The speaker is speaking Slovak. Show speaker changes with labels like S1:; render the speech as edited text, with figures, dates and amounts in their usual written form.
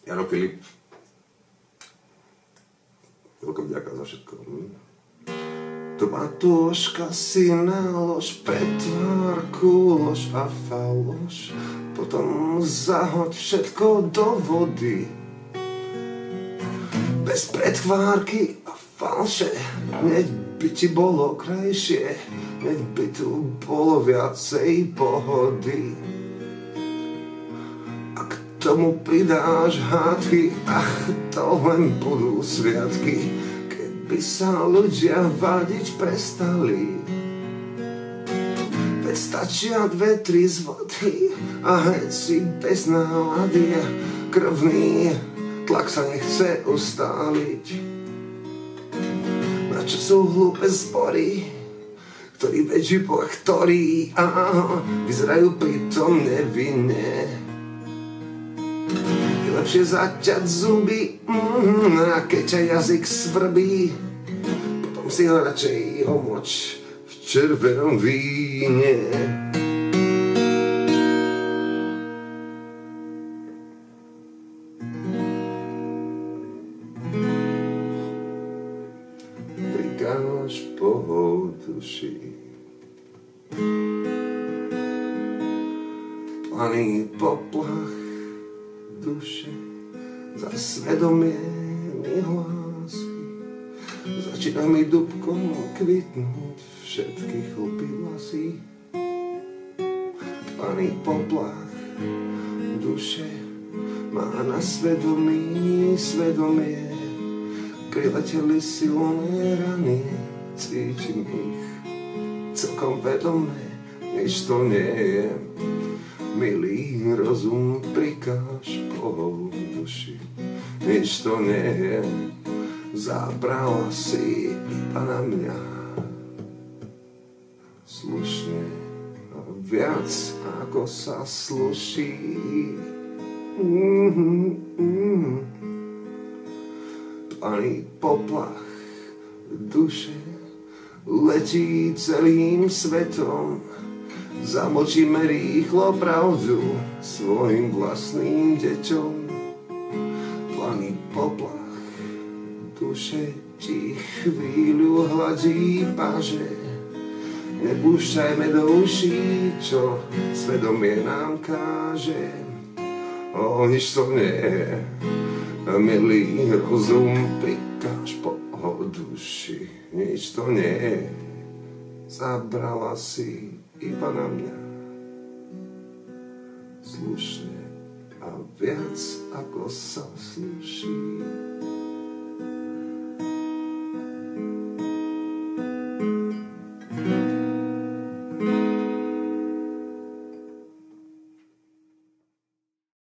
S1: Jaro Filip. Veľká vďaka za všetko. Tvoja túžka si nalož, pretvárku, lož a faloš. Potom zahoď všetko do vody. Bez predchvárky a falše, hneď by ti bolo krajšie, hneď by tu bolo viacej pohody. A k tomu pridáš hádky, ach, to len budú sviatky, keby sa ľudia vadiť prestali. Veď stačia 2-3 z vody a hneď si bez nálady, krvný tlak sa nechce ustáliť. Na čo sú hlúpe zbory, ktorí vedí po ktorí vyzerajú pritom nevinne. Je lepšie zaťať zuby, a keď ťa jazyk svrbí, potom si ho radšej omoč v červenom víne. Prikáž po duši, planý poplach duše, za svedomie mi hlási. Začína mi dúbkom kvitnúť všetky chlpy vlasy. Planý poplach duše má na svedomí svedomie. Prileteli silné rany, cítim ich celkom vedomé, nič to nie je. Milý rozum, prikáž po duši, nič to nie je. Zabrala si iba na mňa slušne a viac ako sa sluší. Planý poplach duše letí celým svetom. Zamlčíme rýchlo pravdu svojim vlastným deťom. Planý poplach duše ti chvíľu hladí paže. Nepúšťajme do uší, čo svedomie nám káže. O, nič to nie je. Milý rozum, prikáž po duši, nič to nie je. Zabrala si iba na mňa slušne a viac ako sa sluší.